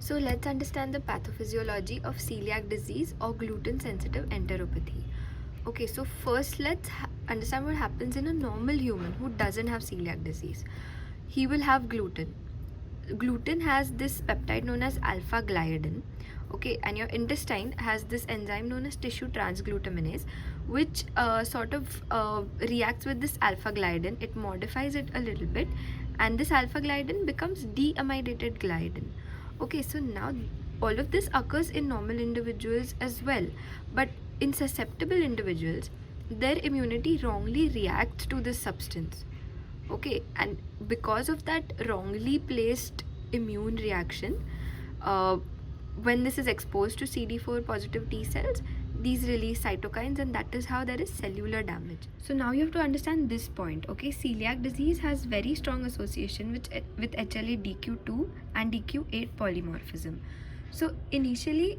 So let's understand the pathophysiology of celiac disease or gluten sensitive enteropathy. Okay, so first let's understand what happens in a normal human who doesn't have celiac disease. He will have gluten. Gluten has this peptide known as alpha gliadin. Okay, and your intestine has this enzyme known as tissue transglutaminase, which reacts with this alpha gliadin. It modifies it a little bit, and this alpha gliadin becomes deamidated gliadin. Okay, so now all of this occurs in normal individuals as well, but in susceptible individuals, their immunity wrongly reacts to this substance. Okay, and because of that wrongly placed immune reaction, uh, when this is exposed to CD4 positive T cells, these release cytokines, and that is how there is cellular damage. So now you have to understand this point. Okay, celiac disease has very strong association with HLA-DQ2 and DQ8 polymorphism. So initially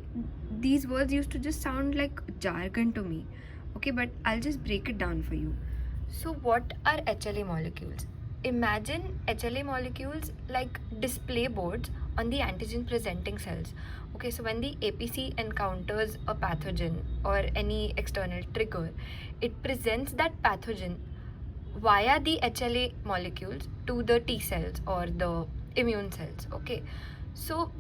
these words used to just sound like jargon to me. Okay, but I'll just break it down for you. So what are HLA molecules? Imagine HLA molecules like display boards on the antigen presenting cells. Okay, so when the APC encounters a pathogen or any external trigger, it presents that pathogen via the HLA molecules to the T cells or the immune cells. Okay, so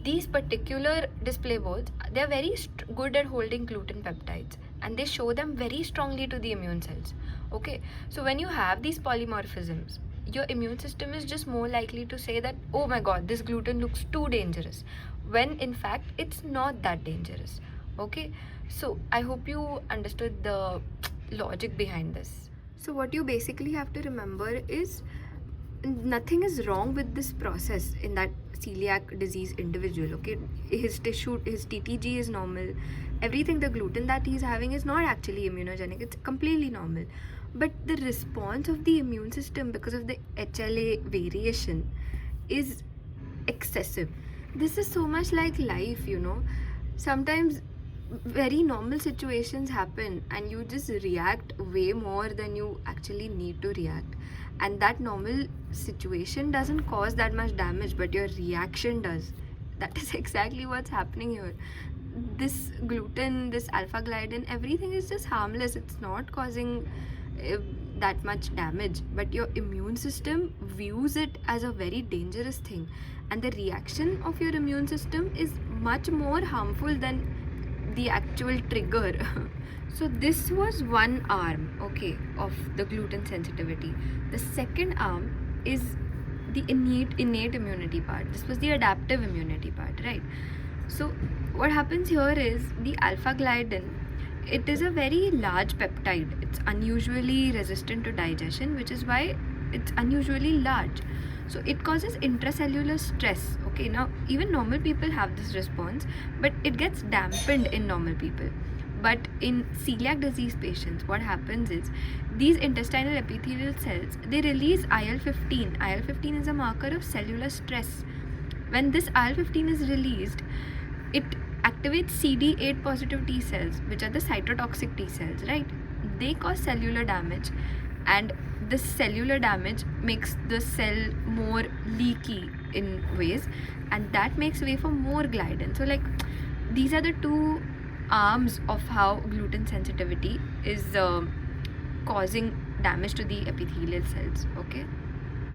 these particular display boards, they are very good at holding gluten peptides, and they show them very strongly to the immune cells. Okay, so when you have these polymorphisms, your immune system is just more likely to say that, oh my god, this gluten looks too dangerous, when in fact it's not that dangerous. Okay, so I hope you understood the logic behind this. So what you basically have to remember is nothing is wrong with this process in that celiac disease individual. Okay, his tissue, his TTG is normal, everything. The gluten that he's having is not actually immunogenic, it's completely normal, but the response of the immune system because of the HLA variation is excessive. This is so much like life, you know. Sometimes very normal situations happen and you just react way more than you actually need to react, and that normal situation doesn't cause that much damage, but your reaction does. That is exactly what's happening here. This gluten, this alpha gliadin, everything is just harmless, it's not causing that much damage, but your immune system views it as a very dangerous thing, and the reaction of your immune system is much more harmful than the actual trigger. So this was one arm, okay, of the gluten sensitivity. The second arm is the innate immunity part. This was the adaptive immunity part, right? So what happens here is the alpha gliadin, it is a very large peptide. It's unusually resistant to digestion, which is why it's unusually large. So it causes intracellular stress. Okay, now even normal people have this response, but it gets dampened in normal people. But in celiac disease patients, what happens is these intestinal epithelial cells, they release IL-15. IL-15 is a marker of cellular stress. When this IL-15 is released, it activates CD8 positive T cells, which are the cytotoxic T cells, right? They cause cellular damage, and this cellular damage makes the cell more leaky in ways, and that makes way for more gliadin. So like these are the two arms of how gluten sensitivity is causing damage to the epithelial cells. Okay.